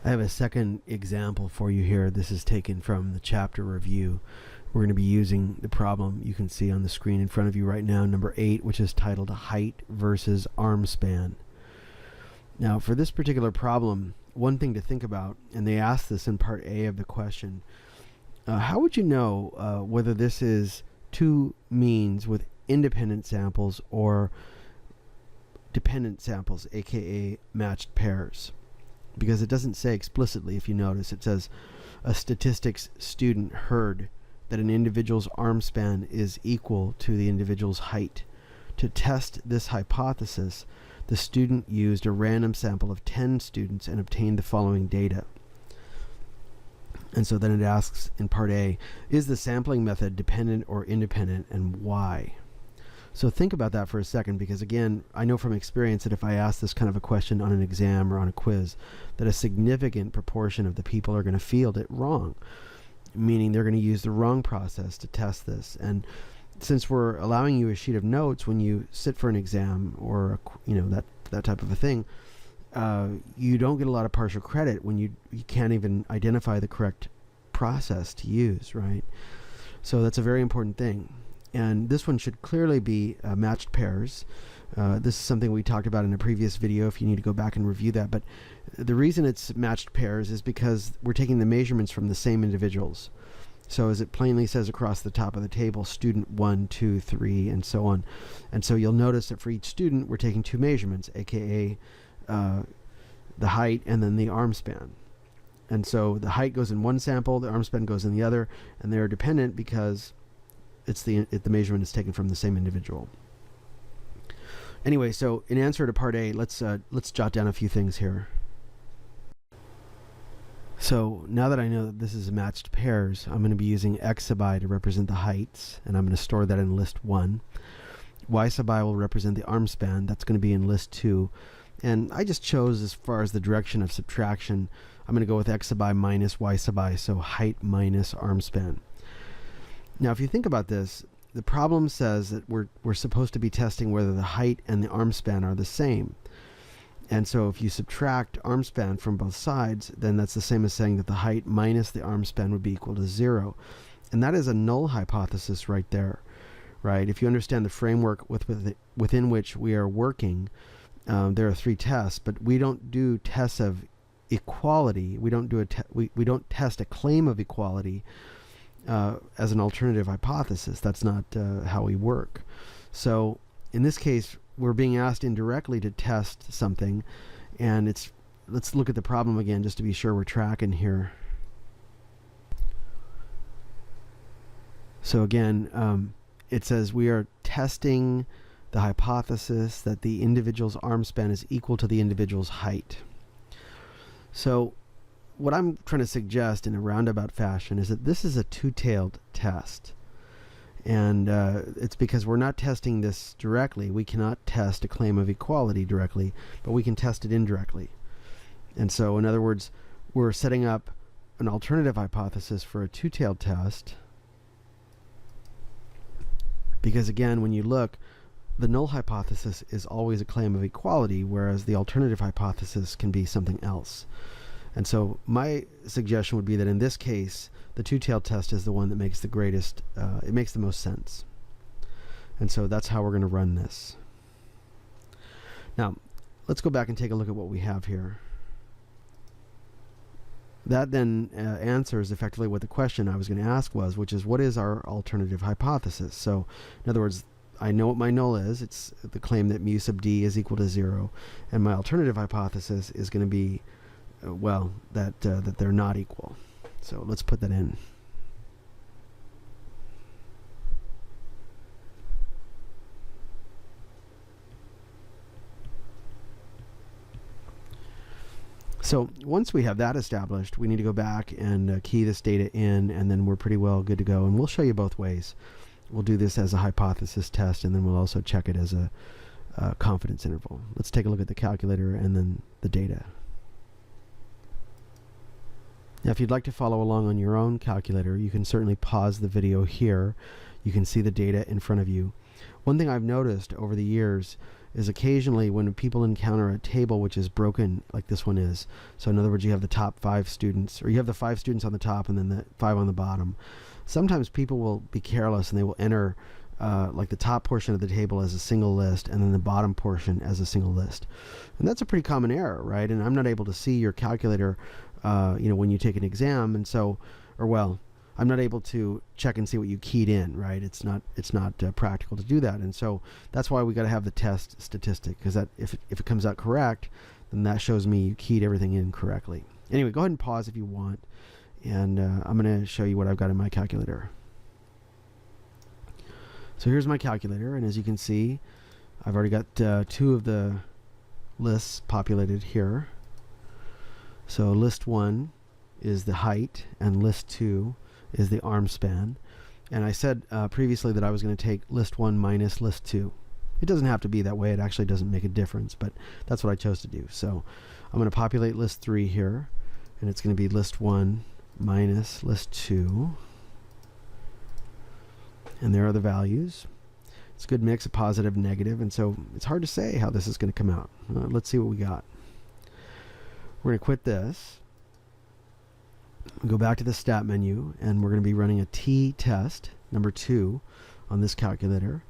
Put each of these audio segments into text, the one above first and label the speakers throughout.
Speaker 1: I have a second example for you here. This is taken from the chapter review. We're going to be using the problem you can see on the screen in front of you right now, number 8, which is titled Height versus Arm Span. Now, for this particular problem, one thing to think about, and they ask this in part A of the question, how would you know whether this is two means with independent samples or dependent samples, aka matched pairs? Because it doesn't say explicitly, if you notice. It says a statistics student heard that an individual's arm span is equal to the individual's height. To test this hypothesis, the student used a random sample of 10 students and obtained the following data. And so then it asks in part A, is the sampling method dependent or independent, and why? So think about that for a second, because again, I know from experience that if I ask this kind of a question on an exam or on a quiz, that a significant proportion of the people are going to field it wrong, meaning they're going to use the wrong process to test this. And since we're allowing you a sheet of notes when you sit for an exam or that type of a thing, you don't get a lot of partial credit when you can't even identify the correct process to use, right? So that's a very important thing. And this one should clearly be matched pairs. This is something we talked about in a previous video if you need to go back and review that. But the reason it's matched pairs is because we're taking the measurements from the same individuals. So as it plainly says across the top of the table, student 1, 2, 3, and so on. And so you'll notice that for each student, we're taking two measurements, aka the height and then the arm span. And so the height goes in one sample, the arm span goes in the other, and they're dependent because the measurement is taken from the same individual. Anyway, so in answer to part A, let's jot down a few things here. So now that I know that this is matched pairs, I'm going to be using x sub I to represent the heights, and I'm going to store that in list 1. Y sub I will represent the arm span. That's going to be in list 2. And I just chose, as far as the direction of subtraction, I'm going to go with x sub I minus y sub I, so height minus arm span. Now, if you think about this, the problem says that we're supposed to be testing whether the height and the arm span are the same. And so if you subtract arm span from both sides, then that's the same as saying that the height minus the arm span would be equal to 0. And that is a null hypothesis right there, right? If you understand the framework within which we are working, there are 3 tests, but we don't do tests of equality. We don't do we don't test a claim of equality as an alternative hypothesis. That's not how we work. So in this case, we're being asked indirectly to test something, and let's look at the problem again just to be sure we're tracking here. So again, it says we are testing the hypothesis that the individual's arm span is equal to the individual's height. So what I'm trying to suggest in a roundabout fashion is that this is a two-tailed test. And it's because we're not testing this directly. We cannot test a claim of equality directly, but we can test it indirectly. And so, in other words, we're setting up an alternative hypothesis for a two-tailed test. Because again, when you look, the null hypothesis is always a claim of equality, whereas the alternative hypothesis can be something else. And so my suggestion would be that in this case, the two-tailed test is the one that makes the greatest, it makes the most sense. And so that's how we're going to run this. Now, let's go back and take a look at what we have here. That then answers effectively what the question I was going to ask was, which is, what is our alternative hypothesis? So, in other words, I know what my null is. It's the claim that mu sub d is equal to 0. And my alternative hypothesis is going to be, that they're not equal. So let's put that in. So once we have that established, we need to go back and key this data in, and then we're pretty well good to go. And we'll show you both ways. We'll do this as a hypothesis test, and then we'll also check it as a confidence interval. Let's take a look at the calculator and then the data. Now, if you'd like to follow along on your own calculator, you can certainly pause the video here. You can see the data in front of you. One thing I've noticed over the years is occasionally when people encounter a table which is broken like this one is. So in other words, you have the top 5 students, or you have the 5 students on the top and then the 5 on the bottom. Sometimes people will be careless and they will enter like the top portion of the table as a single list and then the bottom portion as a single list. And that's a pretty common error, right? And I'm not able to see your calculator, when you take an exam. And so, I'm not able to check and see what you keyed in, right? It's not practical to do that. And so that's why we got to have the test statistic, because that if it comes out correct, then that shows me you keyed everything in correctly. Anyway, go ahead and pause if you want. And I'm going to show you what I've got in my calculator. So here's my calculator, and as you can see, I've already got 2 of the lists populated here. So list 1 is the height, and list 2 is the arm span. And I said previously that I was going to take list 1 minus list 2. It doesn't have to be that way. It actually doesn't make a difference, but that's what I chose to do. So I'm going to populate list 3 here, and it's going to be list 1 minus list 2. And there are the values. It's a good mix of positive and negative, and so it's hard to say how this is going to come out. Let's see what we got. We're going to quit this. Go back to the stat menu, and we're going to be running a t-test, number 2, on this calculator.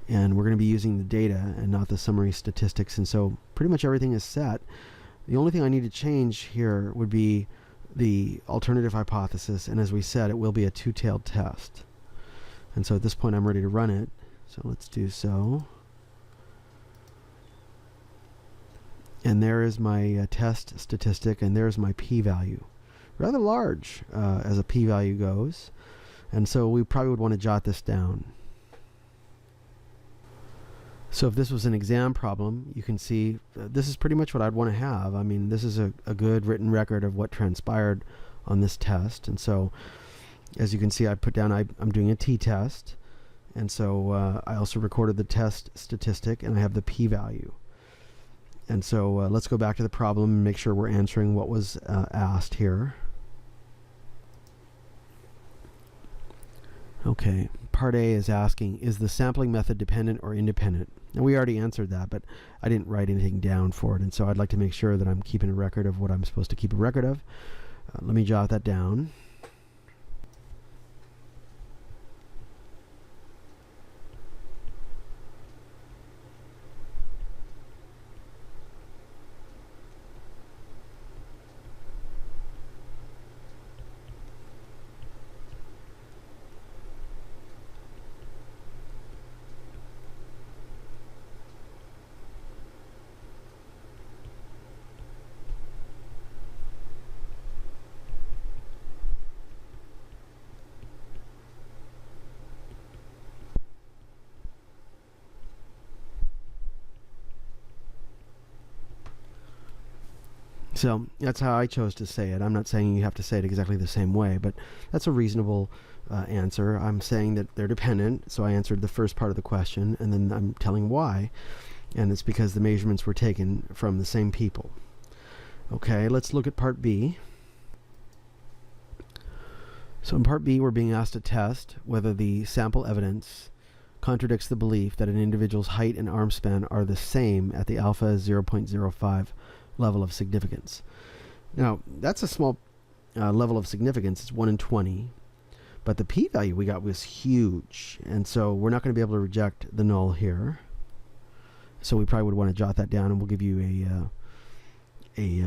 Speaker 1: And we're going to be using the data and not the summary statistics, and so pretty much everything is set. The only thing I need to change here would be the alternative hypothesis, and as we said, it will be a 2-tailed test. And so at this point I'm ready to run it. So let's do so. And there is my test statistic, and there's my p-value. Rather large as a p-value goes. And so we probably would want to jot this down. So if this was an exam problem, you can see this is pretty much what I'd want to have. I mean, this is a good written record of what transpired on this test. And so as you can see, I put down I'm doing a t-test, and so I also recorded the test statistic, and I have the p-value. And so let's go back to the problem and make sure we're answering what was asked here. Okay, part A is asking, is the sampling method dependent or independent? And we already answered that, but I didn't write anything down for it, and so I'd like to make sure that I'm keeping a record of what I'm supposed to keep a record of. Let me jot that down. So that's how I chose to say it. I'm not saying you have to say it exactly the same way, but that's a reasonable answer. I'm saying that they're dependent, so I answered the first part of the question, and then I'm telling why, and it's because the measurements were taken from the same people. Okay, let's look at part B. So in part B, we're being asked to test whether the sample evidence contradicts the belief that an individual's height and arm span are the same at the alpha 0.05 level of significance. Now, that's a small level of significance. It's 1 in 20. But the p-value we got was huge. And so we're not going to be able to reject the null here. So we probably would want to jot that down, and we'll give you a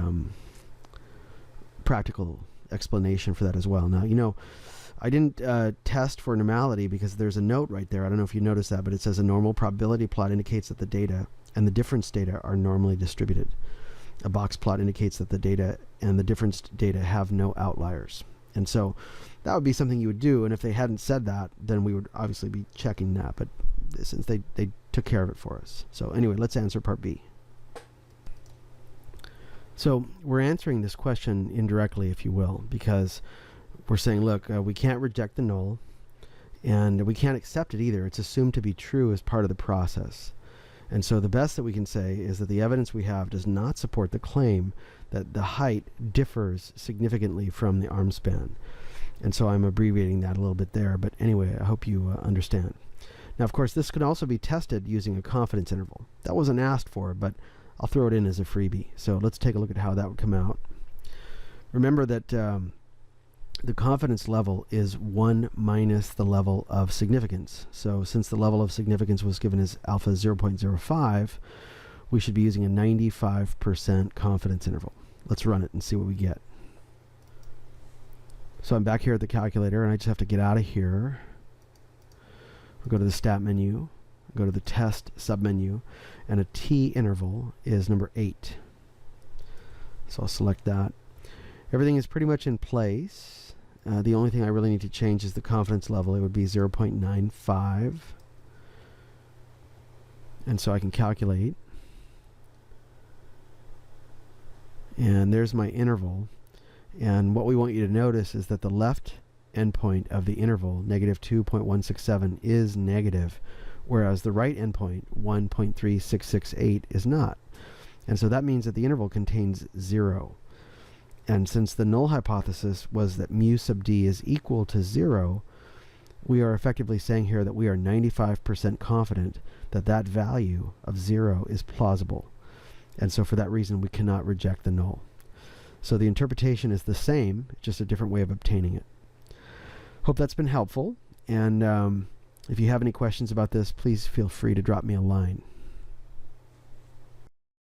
Speaker 1: practical explanation for that as well. Now, I didn't test for normality because there's a note right there. I don't know if you noticed that, but it says a normal probability plot indicates that the data and the difference data are normally distributed. A box plot indicates that the data and the difference data have no outliers. And so that would be something you would do, and if they hadn't said that, then we would obviously be checking that, but since they took care of it for us. So anyway, let's answer part B. So we're answering this question indirectly, if you will, because we're saying, look, we can't reject the null, and we can't accept it either. It's assumed to be true as part of the process. And so the best that we can say is that the evidence we have does not support the claim that the height differs significantly from the arm span. And so I'm abbreviating that a little bit there, but anyway, I hope you understand. Now, of course, this can also be tested using a confidence interval. That wasn't asked for, but I'll throw it in as a freebie. So let's take a look at how that would come out. Remember that the confidence level is 1 minus the level of significance. So since the level of significance was given as alpha 0.05, we should be using a 95% confidence interval. Let's run it and see what we get. So I'm back here at the calculator, and I just have to get out of here. We'll go to the stat menu, go to the test submenu, and a t interval is number 8. So I'll select that. Everything is pretty much in place. The only thing I really need to change is the confidence level. It would be 0.95. And so I can calculate. And there's my interval. And what we want you to notice is that the left endpoint of the interval, negative 2.167, is negative, whereas the right endpoint, 1.3668, is not. And so that means that the interval contains 0. And since the null hypothesis was that mu sub d is equal to 0, we are effectively saying here that we are 95% confident that that value of 0 is plausible. And so for that reason, we cannot reject the null. So the interpretation is the same, just a different way of obtaining it. Hope that's been helpful. And if you have any questions about this, please feel free to drop me a line.